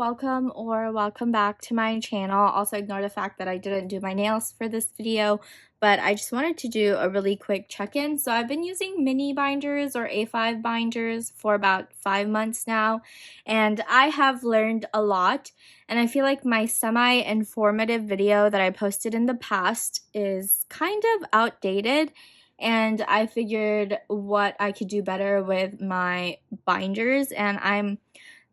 welcome or welcome back to my channel. Also ignore the fact that I didn't do my nails for this video, but I just wanted to do a really quick check-in. So I've been using mini binders or A5 binders for about 5 months now, and I have learned a lot, and I feel like my semi-informative video that I posted in the past is kind of outdated, and I figured what I could do better with my binders. And I'm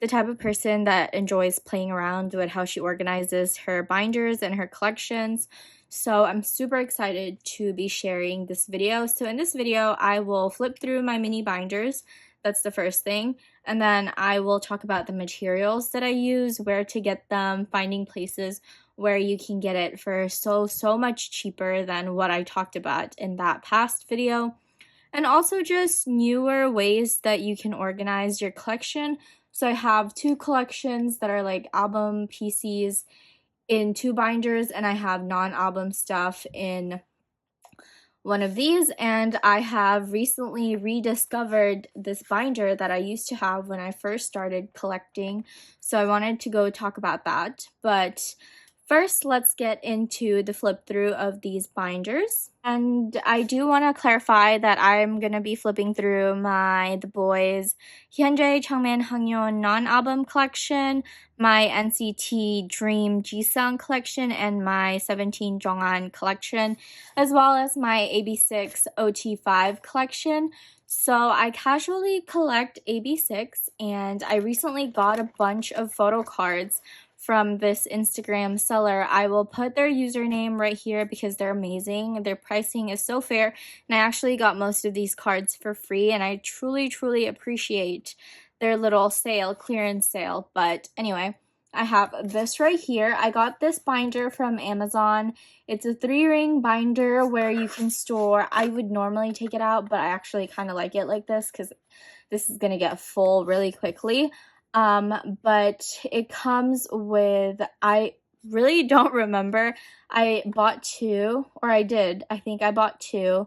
the type of person that enjoys playing around with how she organizes her binders and her collections. So I'm super excited to be sharing this video. So in this video, I will flip through my mini binders. That's the first thing. And then I will talk about the materials that I use, where to get them, finding places where you can get it for so much cheaper than what I talked about in that past video. And also just newer ways that you can organize your collection. So I have 2 collections that are like album PCs in 2 binders, and I have non-album stuff in one of these. And I have recently rediscovered this binder that I used to have when I first started collecting. So I wanted to go talk about that. But first, let's get into the flip through of these binders. And I do want to clarify that I'm going to be flipping through The Boys' Hyundri, Changmin, Hangyeon non-album collection, my NCT Dream Jisung collection, and my 17 Jonghan collection, as well as my AB6 OT5 collection. So I casually collect AB6, and I recently got a bunch of photo cards from this Instagram seller. I will put their username right here because they're amazing. Their pricing is so fair, and I actually got most of these cards for free, and I truly appreciate their little sale, clearance sale. But anyway, I have this right here. I got this binder from Amazon. It's a 3-ring binder where you can store, I would normally take it out, but I actually kind of like it like this because this is going to get full really quickly. But it comes with, I really don't remember, I bought 2, or I think I bought 2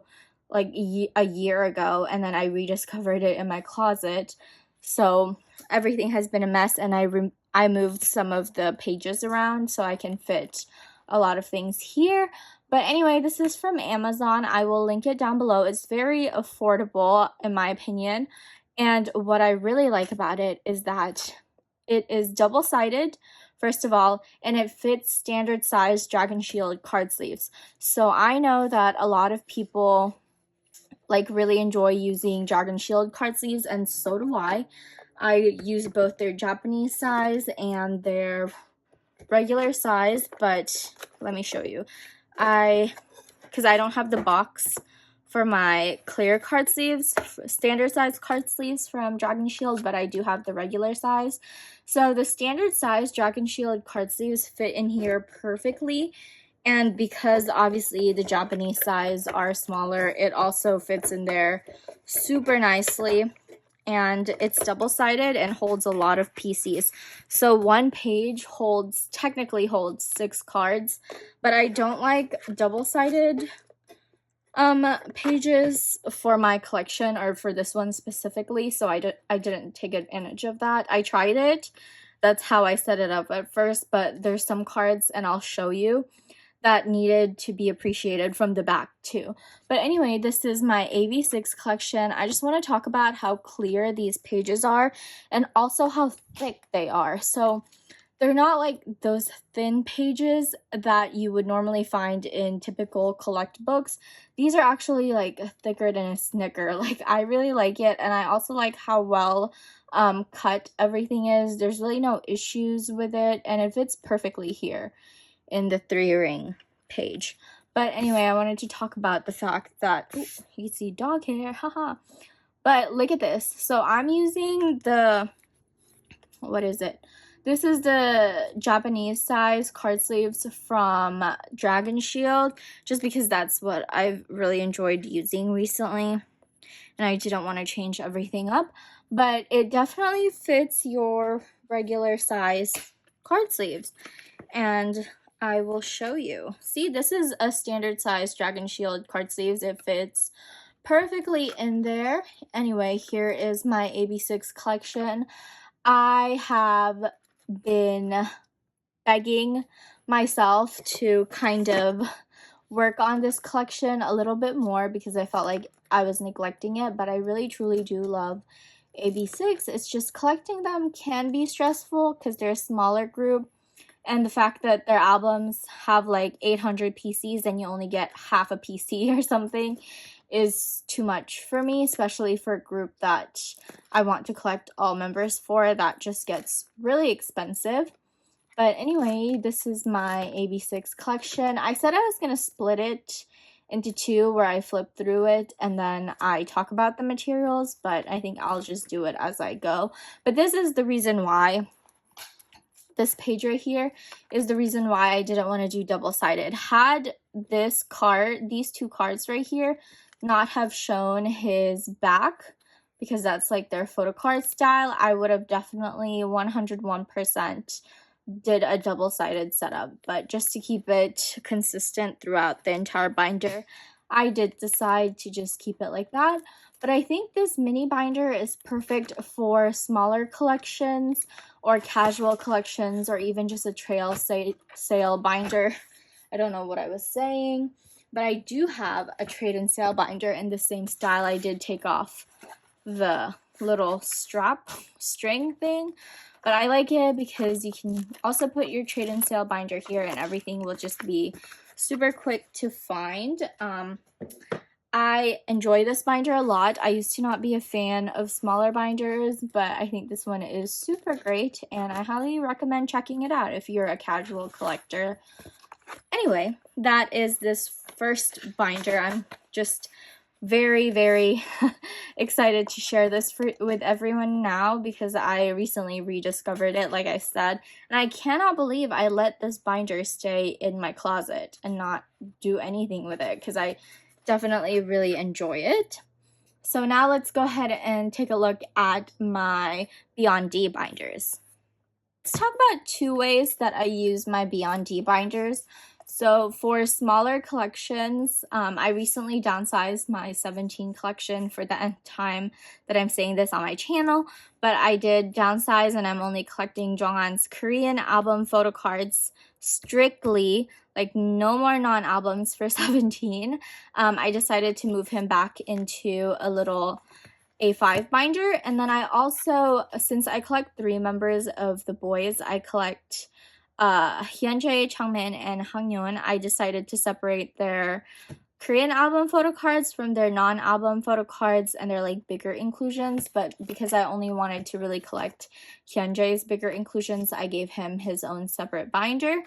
like a year ago, and then I rediscovered it in my closet. So everything has been a mess, and I moved some of the pages around so I can fit a lot of things here. But anyway, this is from Amazon. I will link it down below. It's very affordable in my opinion. And what I really like about it is that it is double-sided, first of all, and it fits standard size Dragon Shield card sleeves. So I know that a lot of people like really enjoy using Dragon Shield card sleeves, and so do I. I use both their Japanese size and their regular size, but let me show you. Because I don't have the box for my clear card sleeves, standard size card sleeves from Dragon Shield, but I do have the regular size. So the standard size Dragon Shield card sleeves fit in here perfectly, and because obviously the Japanese size are smaller, it also fits in there super nicely. And it's double-sided and holds a lot of PCs. So one page technically holds 6 cards, but I don't like double-sided pages for my collection, or for this one specifically, so I didn't take advantage of that. I tried it. That's how I set it up at first, but there's some cards, and I'll show you, that needed to be appreciated from the back too. But anyway, this is my AB6 collection. I just want to talk about how clear these pages are and also how thick they are. So they're not like those thin pages that you would normally find in typical collect books. These are actually like thicker than a Snicker. Like, I really like it, and I also like how well cut everything is. There's really no issues with it, and it fits perfectly here in the 3-ring page. But anyway, I wanted to talk about the fact that, ooh, you can see dog hair, haha. But look at this. So I'm using what is it? This is the Japanese size card sleeves from Dragon Shield, just because that's what I've really enjoyed using recently, and I didn't want to change everything up. But it definitely fits your regular size card sleeves, and I will show you. See, this is a standard size Dragon Shield card sleeves. It fits perfectly in there. Anyway, here is my AB6 collection. I have been begging myself to kind of work on this collection a little bit more because I felt like I was neglecting it, but I really truly do love AB6. It's just collecting them can be stressful because they're a smaller group, and the fact that their albums have like 800 PCs and you only get half a PC or something is too much for me, especially for a group that I want to collect all members for. That just gets really expensive. But anyway, this is my AB6 collection. I said I was going to split it into two where I flip through it and then I talk about the materials, but I think I'll just do it as I go. But this is the reason why. This page right here is the reason why I didn't want to do double-sided. Had this card, these two cards right here, not have shown his back, because that's like their photocard style, I would have definitely 101% did a double-sided setup. But just to keep it consistent throughout the entire binder, I did decide to just keep it like that. But I think this mini binder is perfect for smaller collections or casual collections, or even just a trail sale binder. I don't know what I was saying, but I do have a trade and sale binder in the same style. I did take off the little strap string thing, but I like it because you can also put your trade and sale binder here and everything will just be super quick to find. I enjoy this binder a lot. I used to not be a fan of smaller binders, but I think this one is super great and I highly recommend checking it out if you're a casual collector. Anyway, that is this first binder. I'm just very, very excited to share this with everyone now because I recently rediscovered it, like I said, and I cannot believe I let this binder stay in my closet and not do anything with it because I definitely really enjoy it. So now let's go ahead and take a look at my Beyond D binders. Let's talk about two ways that I use my Beyond D binders. So for smaller collections, I recently downsized my 17 collection for the nth time that I'm saying this on my channel, but I did downsize and I'm only collecting Jonghan's Korean album photo cards strictly, like no more non-albums for 17. I decided to move him back into a little A5 binder, and then I also, since I collect 3 members of the boys, I collect Hyundri, Changmin, and Hangyeon. I decided to separate their Korean album photo cards from their non-album photo cards and their like bigger inclusions, but because I only wanted to really collect Hyundri's bigger inclusions, I gave him his own separate binder.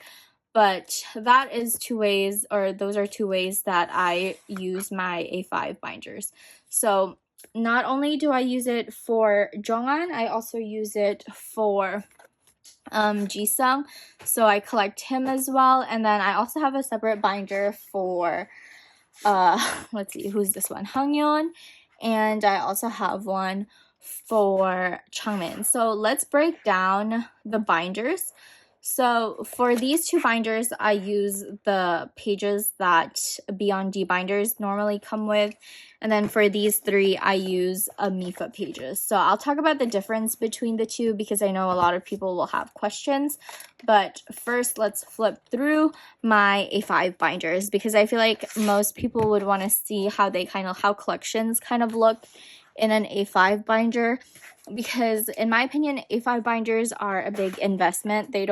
But that is two ways, or those are two ways that I use my A5 binders. So not only do I use it for Jonghan, I also use it for Jisung, so I collect him as well. And then I also have a separate binder for let's see, who's this one, Hangyeon, and I also have one for Changmin. So let's break down the binders. So for these two binders, I use the pages that Beyond D binders normally come with. And then for these 3, I use amifa pages. So I'll talk about the difference between the two because I know a lot of people will have questions. But first, let's flip through my A5 binders because I feel like most people would want to see how collections kind of look in an A5 binder. Because in my opinion, A5 binders are a big investment. They're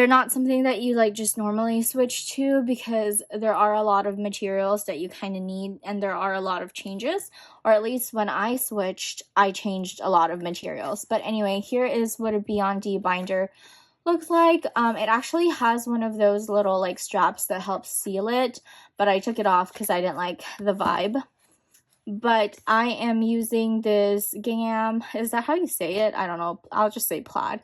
not something that you like just normally switch to because there are a lot of materials that you kind of need and there are a lot of changes, or at least when I switched, I changed a lot of materials. But anyway, here is what a Beyond D binder looks like. It actually has one of those little like straps that helps seal it, but I took it off because I didn't like the vibe. But I am using this gingham, is that how you say it? I don't know, I'll just say plaid,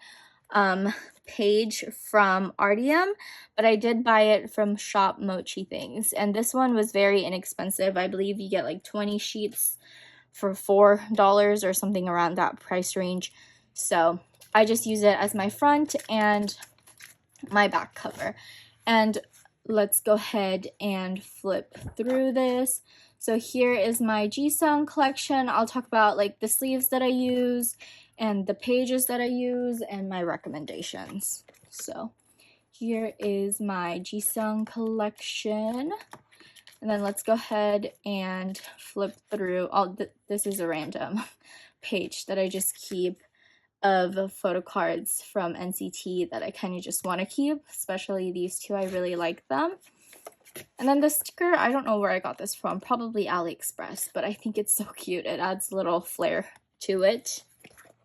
page from RDM, but I did buy it from Shop Mochi Things, and this one was very inexpensive. I believe you get like 20 sheets for $4 or something around that price range. So I just use it as my front and my back cover. And let's go ahead and flip through this. So here is my Jisung collection. I'll talk about like the sleeves that I use and the pages that I use and my recommendations. So here is my Jisung collection. And then let's go ahead and flip through. This is a random page that I just keep of photo cards from NCT that I kind of just want to keep, especially these two. I really like them. And then the sticker, I don't know where I got this from, probably AliExpress, but I think it's so cute. It adds a little flair to it.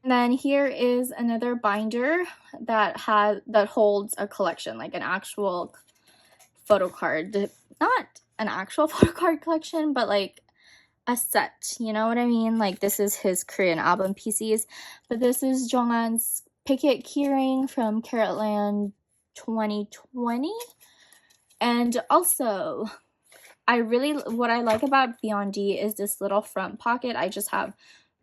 And then here is another binder that holds a collection, like an actual photo card. Not an actual photo card collection, but like a set, you know what I mean? Like this is his Korean album PCs, but this is Jonghan's Picket keyring from Carrotland 2020. And also, what I like about Beyond D is this little front pocket. I just have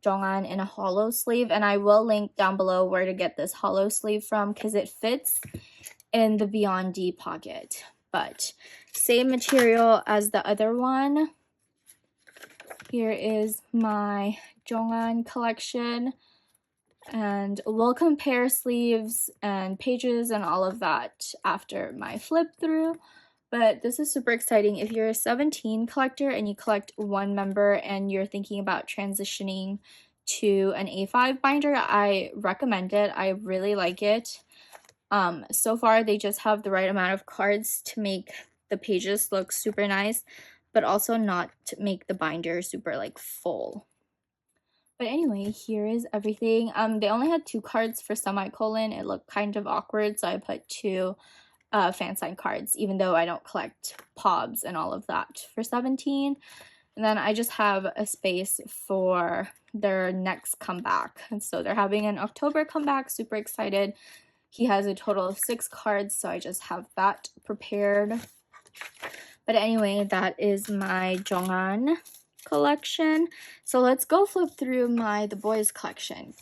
Jonghan in a hollow sleeve, and I will link down below where to get this hollow sleeve from because it fits in the Beyond D pocket. But same material as the other one. Here is my Jonghan collection, and we'll compare sleeves and pages and all of that after my flip through. But this is super exciting. If you're a 17 collector and you collect one member and you're thinking about transitioning to an A5 binder, I recommend it. I really like it. So far, they just have the right amount of cards to make the pages look super nice, but also not to make the binder super like full. But anyway, here is everything. They only had 2 cards for semicolon. It looked kind of awkward, so I put 2 fan sign cards, even though I don't collect POBs and all of that for 17. And then I just have a space for their next comeback. And so they're having an October comeback, super excited. He has a total of 6 cards, so I just have that prepared. But anyway, that is my Jonghan collection. So let's go flip through the boys collection.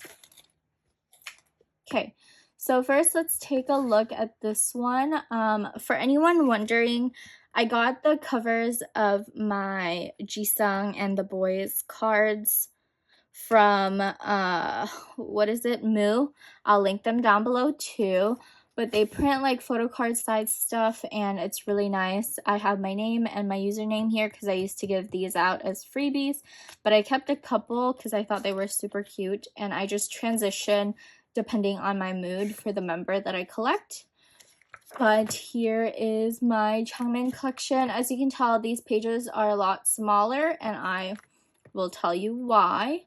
Okay. So first, let's take a look at this one. For anyone wondering, I got the covers of my Jisung and the boys cards from, what is it, Moo. I'll link them down below too. But they print like photo card size stuff, and it's really nice. I have my name and my username here because I used to give these out as freebies. But I kept a couple because I thought they were super cute, and I just transition depending on my mood for the member that I collect. But here is my Changmin collection. As you can tell, these pages are a lot smaller, and I will tell you why.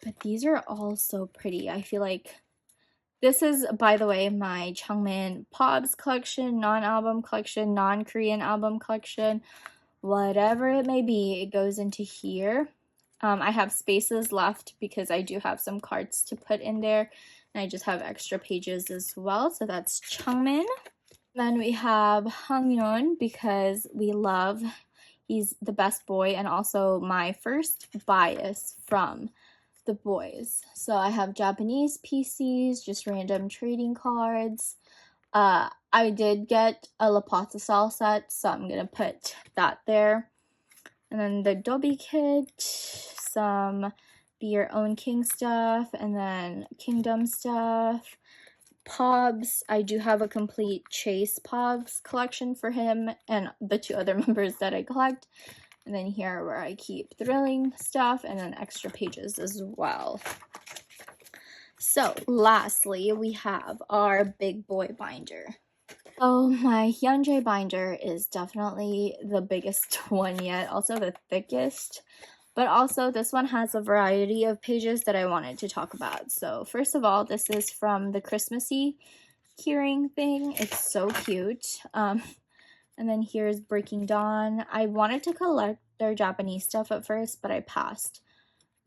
But these are all so pretty. I feel like this is, by the way, my Changmin POBs collection, non-album collection, non-Korean album collection, whatever it may be, it goes into here. I have spaces left because I do have some cards to put in there. And I just have extra pages as well. So that's Changmin. Then we have Hangyeon because he's the best boy and also my first bias from the boys. So I have Japanese PCs, just random trading cards. I did get a La Pasta set, so I'm going to put that there. And then the Dobby kit, some Be Your Own King stuff, and then Kingdom stuff. POBs, I do have a complete Chase POBs collection for him and the 2 other members that I collect. And then here where I keep thrilling stuff, and then extra pages as well. So lastly, we have our big boy binder. Oh, my Hyundri binder is definitely the biggest one yet, also the thickest. But also, this one has a variety of pages that I wanted to talk about. So first of all, this is from the Christmassy keyring thing. It's so cute. And then here's Breaking Dawn. I wanted to collect their Japanese stuff at first, but I passed.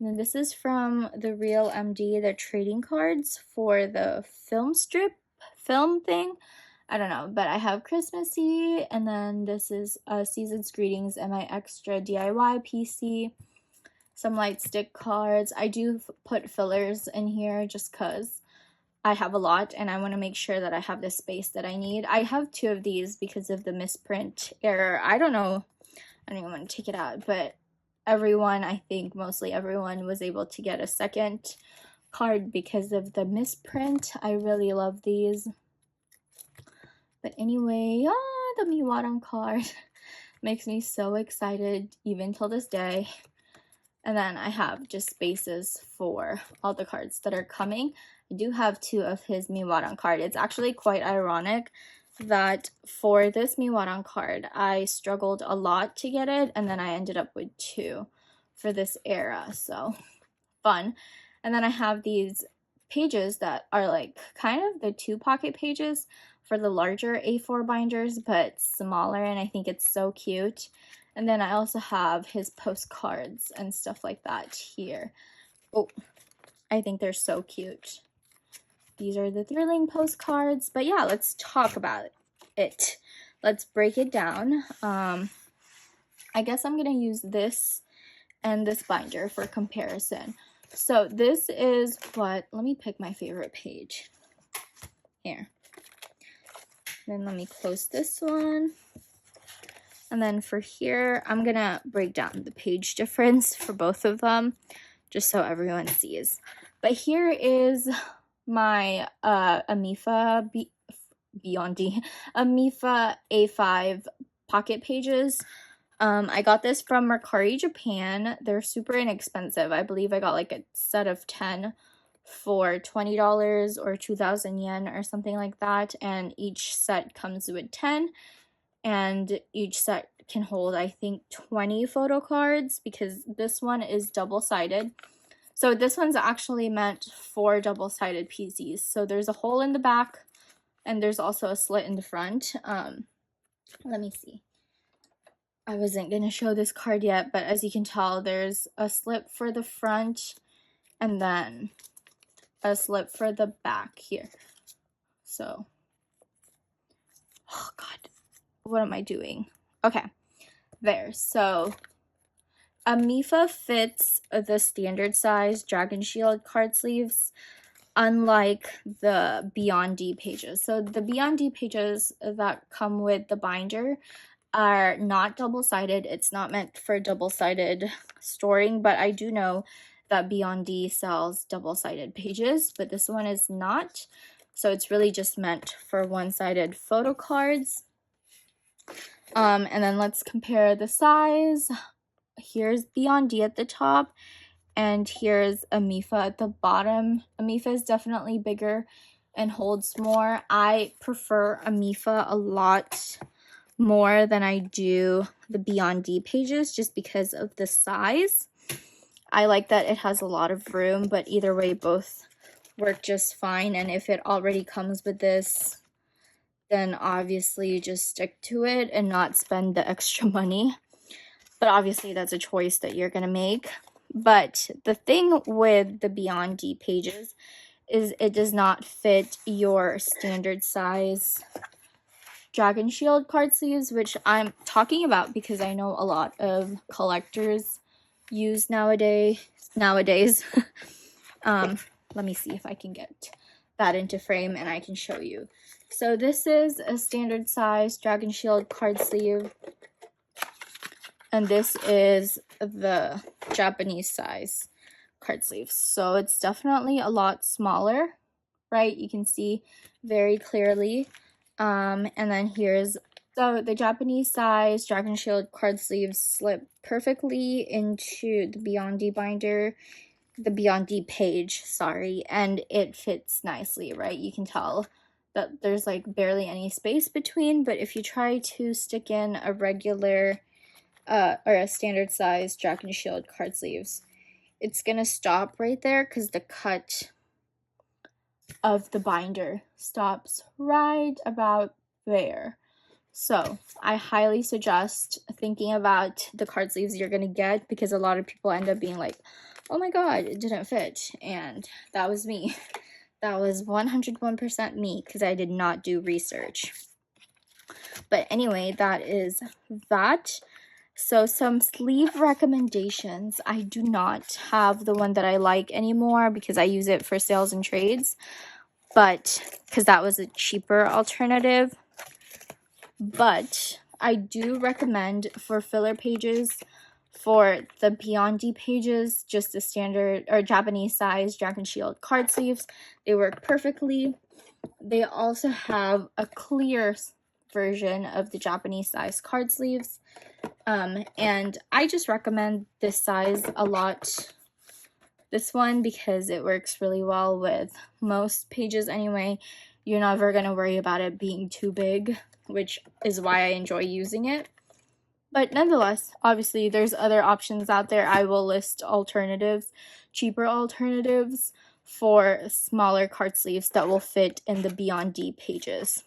And then this is from the Real MD, their trading cards for the film thing. I don't know, but I have Christmassy, and then this is Season's Greetings and my extra DIY PC. Some light stick cards. I do put fillers in here just because I have a lot and I want to make sure that I have the space that I need. I have 2 of these because of the misprint error. I don't know. I don't even want to take it out, but everyone, I think mostly everyone, was able to get a second card because of the misprint. I really love these. But anyway, the Miwaran card makes me so excited even till this day. And then I have just spaces for all the cards that are coming. I do have 2 of his Miwaran card. It's actually quite ironic that for this Miwaran card, I struggled a lot to get it, and then I ended up with 2 for this era, so fun. And then I have these pages that are like kind of the 2 pocket pages for the larger A4 binders, but smaller, and I think it's so cute. And then I also have his postcards and stuff like that here. Oh, I think they're so cute. These are the thrilling postcards. But yeah, let's talk about it. Let's break it down. I guess I'm going to use this and this binder for comparison. So this is what, let me pick my favorite page. Here. Then let me close this one. And then for here, I'm going to break down the page difference for both of them, just so everyone sees. But here is my amifa amifa A5 pocket pages. I got this from Mercari, Japan. They're super inexpensive. I believe I got like a set of 10 for $20 or 2,000 yen or something like that. And each set comes with 10. And each set can hold, I think, 20 photo cards because this one is double-sided. So this one's actually meant for double-sided PCs. So there's a hole in the back and there's also a slit in the front. Let me see. I wasn't going to show this card yet, but as you can tell, there's a slit for the front and then a slit for the back here. So, oh God. What am I doing? Okay, there. So amifa fits the standard size Dragon Shield card sleeves, unlike the Beyond D pages. So the Beyond D pages that come with the binder are not double-sided. It's not meant for double-sided storing, but I do know that Beyond D sells double-sided pages, but this one is not. So it's really just meant for one-sided photo cards. And then let's compare the size. Here's Beyond D at the top, and here's amifa at the bottom. Amifa is definitely bigger and holds more. I prefer amifa a lot more than I do the Beyond D pages just because of the size. I like that it has a lot of room, but either way, both work just fine. And if it already comes with this, then obviously just stick to it and not spend the extra money. But obviously that's a choice that you're going to make. But the thing with the Beyond D pages is it does not fit your standard size Dragon Shield card sleeves, which I'm talking about because I know a lot of collectors use nowadays. Let me see if I can get that into frame and I can show you. So this is a standard size Dragon Shield card sleeve, and this is the Japanese size card sleeve. So it's definitely a lot smaller, right? You can see very clearly. And then here's, so the Japanese size Dragon Shield card sleeves slip perfectly into the Beyond D binder, the Beyond D page, sorry, and it fits nicely, right? You can tell that there's like barely any space between, but if you try to stick in a regular or a standard size Dragon Shield card sleeves, it's gonna stop right there because the cut of the binder stops right about there. So I highly suggest thinking about the card sleeves you're gonna get, because a lot of people end up being like, oh my god, it didn't fit, and that was me. That was 101% me because I did not do research. But anyway, that is that. So some sleeve recommendations. I do not have the one that I like anymore because I use it for sales and trades, but because that was a cheaper alternative. But I do recommend for filler pages For the Beyond D pages, just the standard or Japanese size Dragon Shield card sleeves, they work perfectly. They also have a clear version of the Japanese size card sleeves, and I just recommend this size a lot, this one, because it works really well with most pages anyway. You're never going to worry about it being too big, which is why I enjoy using it. But nonetheless, obviously, there's other options out there. I will list alternatives, cheaper alternatives for smaller card sleeves that will fit in the Beyond D pages.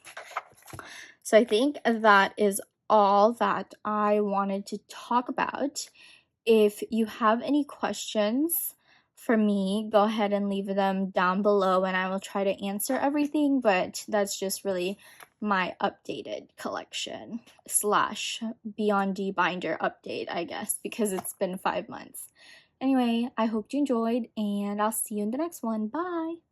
So I think that is all that I wanted to talk about. If you have any questions for me, go ahead and leave them down below and I will try to answer everything, but that's just really my updated collection / Beyond D binder update, I guess, because it's been 5 months. Anyway, I hope you enjoyed and I'll see you in the next one. Bye!